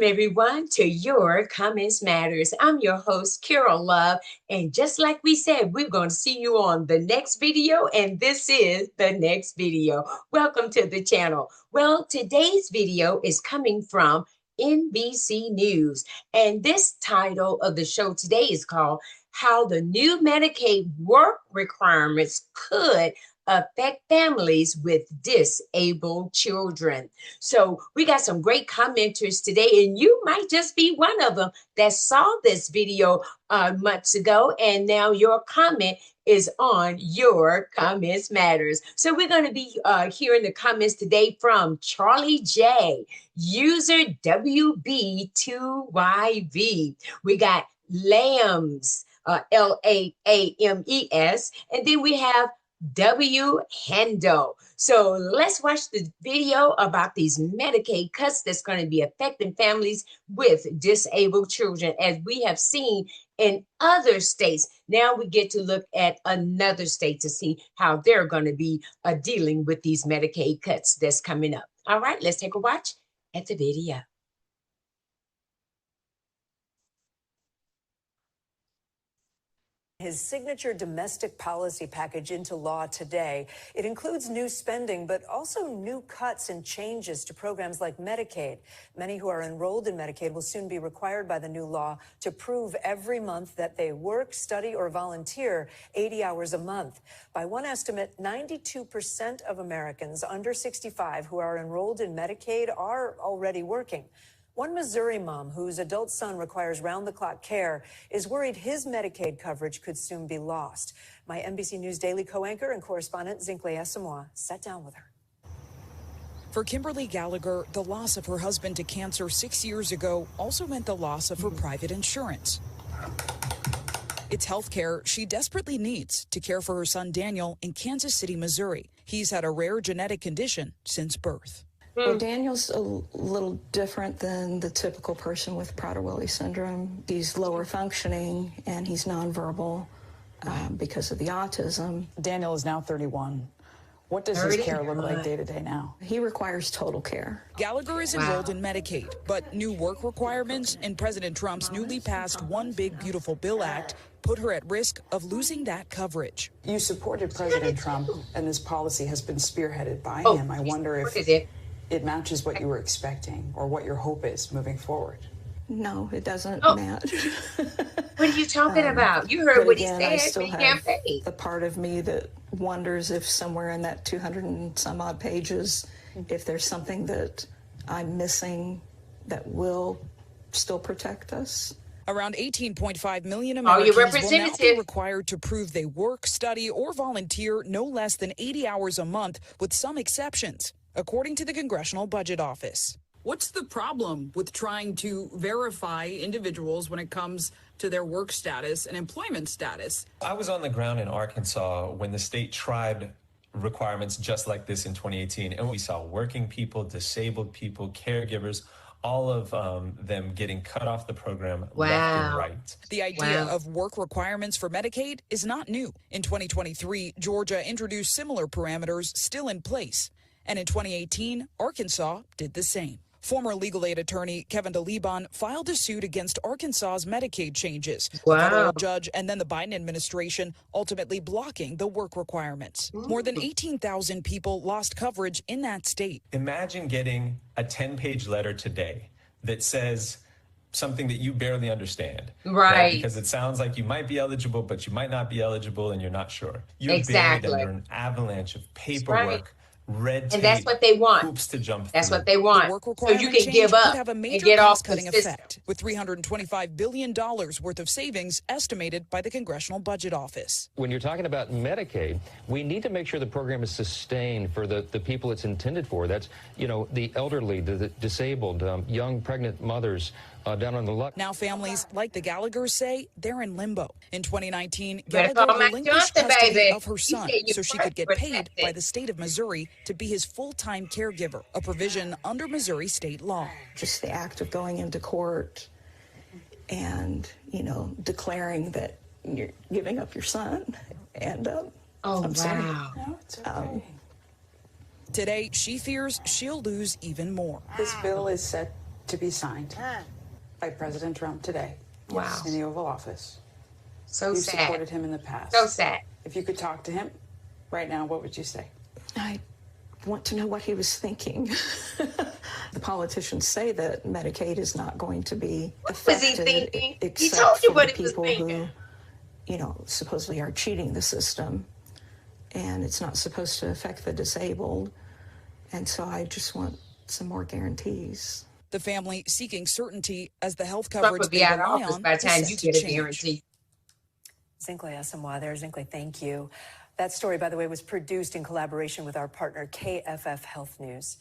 everyone, to Your Comments Matters. I'm your host, Carol Love. And just like we said, we're going to see you on the next video. And this is the next video. Welcome to the channel. Well, today's video is coming from NBC News. And this title of the show today is called How the New Medicaid Work Requirements Could Affect Families with Disabled Children. So we got some great commenters today, and you might just be one of them that saw this video months ago, and now your comment is on Your Comments Matters. So we're going to be hearing the comments today from Charlie J, user WB2YV. We got Lambs, Lames, and then we have W. Hendo. So let's watch the video about these Medicaid cuts that's going to be affecting families with disabled children, as we have seen in other states. Now we get to look at another state to see how they're going to be dealing with these Medicaid cuts that's coming up. All right, let's take a watch at the video. His signature domestic policy package into law today. It includes new spending, but also new cuts and changes to programs like Medicaid. Many who are enrolled in Medicaid will soon be required by the new law to prove every month that they work, study, or volunteer 80 hours a month. By one estimate, 92% of Americans under 65 who are enrolled in Medicaid are already working. One Missouri mom whose adult son requires round-the-clock care is worried his Medicaid coverage could soon be lost. My NBC News Daily co-anchor and correspondent Zincle Asamoah sat down with her. For Kimberly Gallagher, the loss of her husband to cancer 6 years ago also meant the loss of her private insurance. It's health care she desperately needs to care for her son Daniel in Kansas City, Missouri. He's had a rare genetic condition since birth. Well, Daniel's a little different than the typical person with Prader-Willi syndrome. He's lower functioning and he's nonverbal because of the autism. Daniel is now 31. What does his care look like day to day now? He requires total care. Gallagher is enrolled in Medicaid, but new work requirements and President Trump's newly passed One Big Beautiful Bill Act put her at risk of losing that coverage. You supported President Trump, and this policy has been spearheaded by him. I wonder if it matches what you were expecting or what your hope is moving forward. No, it doesn't match. What are you talking about? You heard what again, he I said. still He have can't pay. the part of me that wonders if somewhere in that 200 and some odd pages, if there's something that I'm missing that will still protect us. Around 18.5 million Americans will now be required to prove they work, study, or volunteer no less than 80 hours a month, with some exceptions, according to the Congressional Budget Office. What's the problem with trying to verify individuals when it comes to their work status and employment status? I was on the ground in Arkansas when the state tried requirements just like this in 2018, and we saw working people, disabled people, caregivers, all of them getting cut off the program left and right. The idea of work requirements for Medicaid is not new. In 2023, Georgia introduced similar parameters still in place. And in 2018, Arkansas did the same. Former legal aid attorney Kevin DeLeban filed a suit against Arkansas's Medicaid changes. The federal judge and then the Biden administration ultimately blocking the work requirements. More than 18,000 people lost coverage in that state. Imagine getting a 10-page letter today that says something that you barely understand. Right? Because it sounds like you might be eligible, but you might not be eligible and you're not sure. You're buried under an avalanche of paperwork. Red tape, and that's what they want. Hoops to jump that's through. What they want. So you can give up have a major and get off the cost-cutting effect, with $325 billion worth of savings estimated by the Congressional Budget Office. When you're talking about Medicaid, we need to make sure the program is sustained for the people it's intended for. That's, you know, the elderly, the disabled, young pregnant mothers down on the luck. Now families like the Gallaghers say they're in limbo. In 2019, Gallagher relinquished custody of her son so she could get paid by the state of Missouri to be his full-time caregiver, a provision under Missouri state law. Just the act of going into court and, you know, declaring that you're giving up your son. And I'm sorry. No, it's okay. Today, she fears she'll lose even more. This bill is set to be signed by President Trump today. Wow. In the Oval Office. So You've sad. supported him in the past. So sad. If you could talk to him right now, what would you say? I want to know what he was thinking. The politicians say that Medicaid is not going to be affected. What was he thinking? Except He told you for what the he was people thinking. who, supposedly are cheating the system. And it's not supposed to affect the disabled. And so I just want some more guarantees. The family seeking certainty as the health Trump coverage would be they out of rely office on by the time is you set to get a change. guarantee. Zinkley Asamoah there. Zinkley, thank you. That story, by the way, was produced in collaboration with our partner, KFF Health News.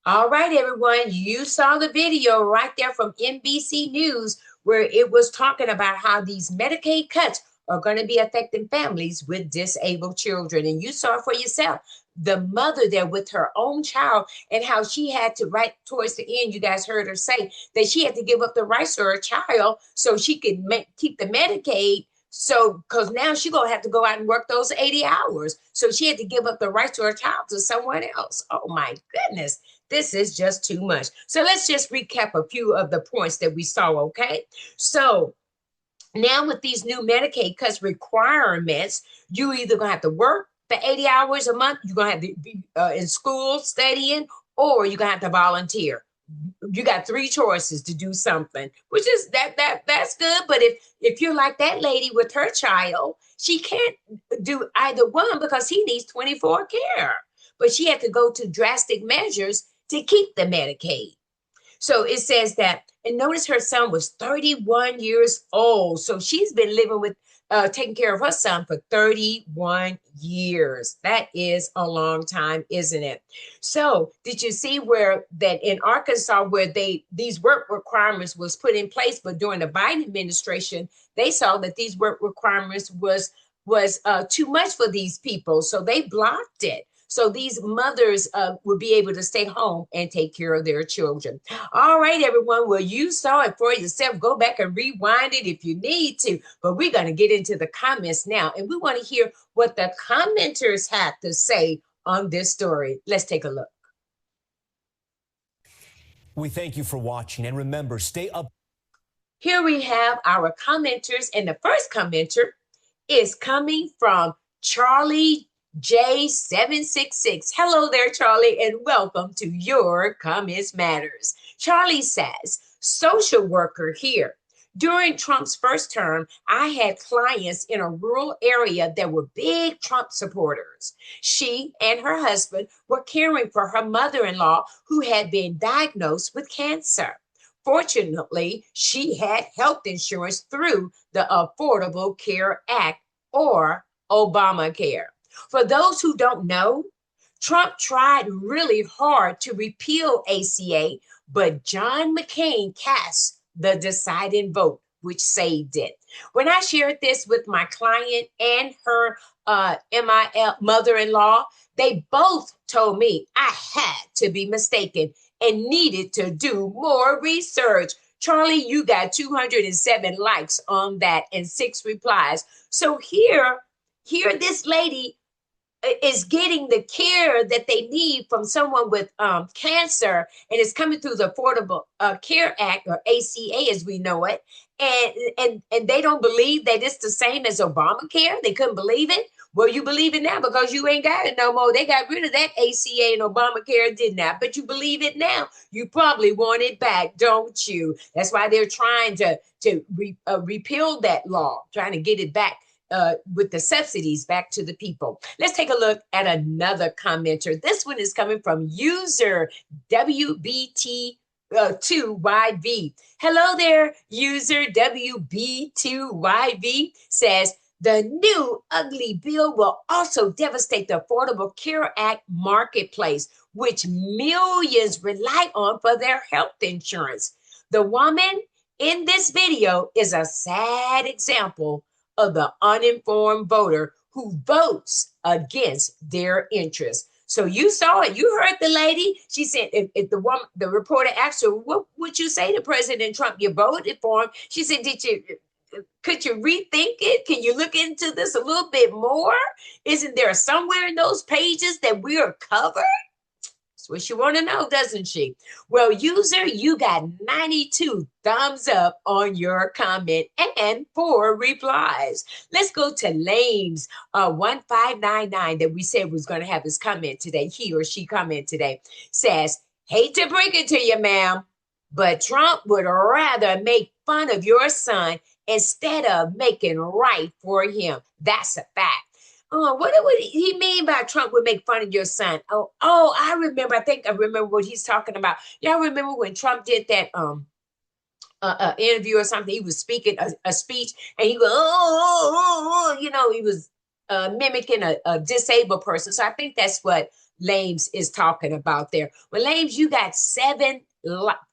All right, everyone. You saw the video right there from NBC News where it was talking about how these Medicaid cuts are going to be affecting families with disabled children. And you saw it for yourself. The mother there with her own child and how she had to, right towards the end, you guys heard her say that she had to give up the rights to her child so she could keep the Medicaid. So, because now she's going to have to go out and work those 80 hours. So she had to give up the right to her child to someone else. Oh my goodness. This is just too much. So let's just recap a few of the points that we saw, okay? So now with these new Medicaid cuts requirements, you either going to have to work for 80 hours a month, you're going to have to be in school studying, or you're going to have to volunteer. You got 3 choices to do something, which is that's good. But if you're like that lady with her child, she can't do either one because he needs 24 care. But she had to go to drastic measures to keep the Medicaid. So it says that, and notice her son was 31 years old. So she's been living with, taking care of her son for 31 years. That is a long time, isn't it? So did you see where that in Arkansas, where these work requirements was put in place, but during the Biden administration, they saw that these work requirements was too much for these people. So they blocked it. So these mothers will be able to stay home and take care of their children. All right, everyone. Well, you saw it for yourself. Go back and rewind it if you need to. But we're going to get into the comments now. And we want to hear what the commenters have to say on this story. Let's take a look. We thank you for watching. And remember, stay up. Here we have our commenters. And the first commenter is coming from Charlie J766. Hello there, Charlie, and welcome to Your Comments Matters. Charlie says, social worker here. During Trump's first term, I had clients in a rural area that were big Trump supporters. She and her husband were caring for her mother-in-law who had been diagnosed with cancer. Fortunately, she had health insurance through the Affordable Care Act, or Obamacare. For those who don't know, Trump tried really hard to repeal ACA, but John McCain cast the deciding vote, which saved it. When I shared this with my client and her mother-in-law, they both told me I had to be mistaken and needed to do more research. Charlie, you got 207 likes on that and 6 replies. So here this lady is getting the care that they need from someone with cancer, and it's coming through the Affordable Care Act, or ACA as we know it, and they don't believe that it's the same as Obamacare. They couldn't believe it. Well, you believe it now because you ain't got it no more. They got rid of that ACA and Obamacare, did not, but you believe it now. You probably want it back, don't you? That's why they're trying to repeal that law, trying to get it back. With the subsidies back to the people. Let's take a look at another commenter. This one is coming from user WBT2YV. Hello there, user WB2YV says, the new ugly bill will also devastate the Affordable Care Act marketplace, which millions rely on for their health insurance. The woman in this video is a sad example of the uninformed voter who votes against their interests. So you saw it. You heard the lady. She said, if the reporter asked her, what would you say to President Trump? You voted for him. She said, could you rethink it? Can you look into this a little bit more? Isn't there somewhere in those pages that we are covered? That's what she want to know, doesn't she? Well, user, you got 92 thumbs up on your comment and 4 replies. Let's go to Lames 1599 that we said was going to have his comment today. He or she comment today says, hate to break it to you, ma'am, but Trump would rather make fun of your son instead of making right for him. That's a fact. What would he mean by Trump would make fun of your son? I remember. I think I remember what he's talking about. Y'all remember when Trump did that interview or something? He was speaking a speech, and he goes, he was mimicking a disabled person. So I think that's what Lames is talking about there. Well, Lames, you got 7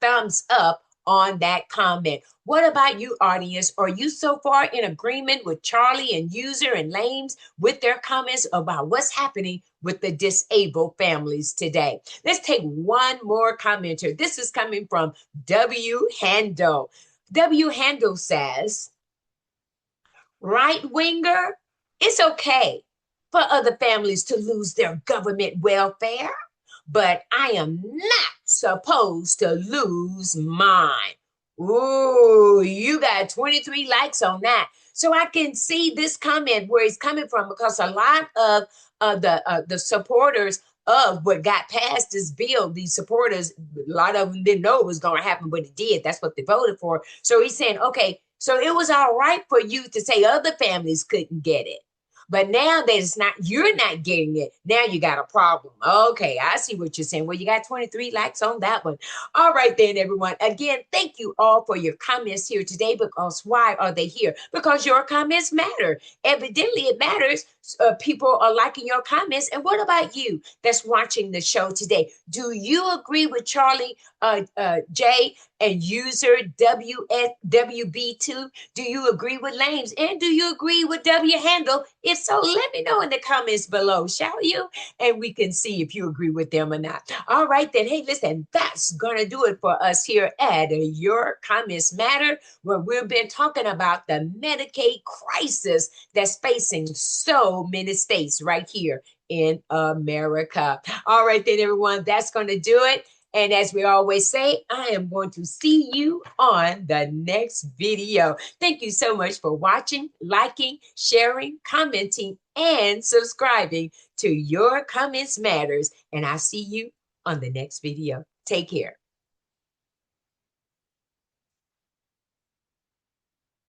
thumbs up on that comment. What about you, audience? Are you so far in agreement with Charlie and User and Lames with their comments about what's happening with the disabled families today? Let's take one more commenter. This is coming from W. Handel. W. Handel says, right winger, it's okay for other families to lose their government welfare, but I am not supposed to lose mine. Ooh, you got 23 likes on that. So I can see this comment where he's coming from, because a lot of the supporters of what got passed this bill, these supporters, a lot of them didn't know it was going to happen, but it did. That's what they voted for. So he's saying, okay, so it was all right for you to say other families couldn't get it. But now that it's not, you're not getting it. Now you got a problem. Okay, I see what you're saying. Well, you got 23 likes on that one. All right then, everyone. Again, thank you all for your comments here today, because why are they here? Because your comments matter. Evidently, it matters. People are liking your comments. And what about you that's watching the show today? Do you agree with Charlie J and User WB2? Do you agree with Lames? And do you agree with W Handle? If so, let me know in the comments below, shall you? And we can see if you agree with them or not. All right, then. Hey, listen, that's going to do it for us here at Your Comments Matter, where we've been talking about the Medicaid crisis that's facing so many states right here in America. All right, then, everyone, that's going to do it. And as we always say, I am going to see you on the next video. Thank you so much for watching, liking, sharing, commenting, and subscribing to Your Comments Matters. And I'll see you on the next video. Take care.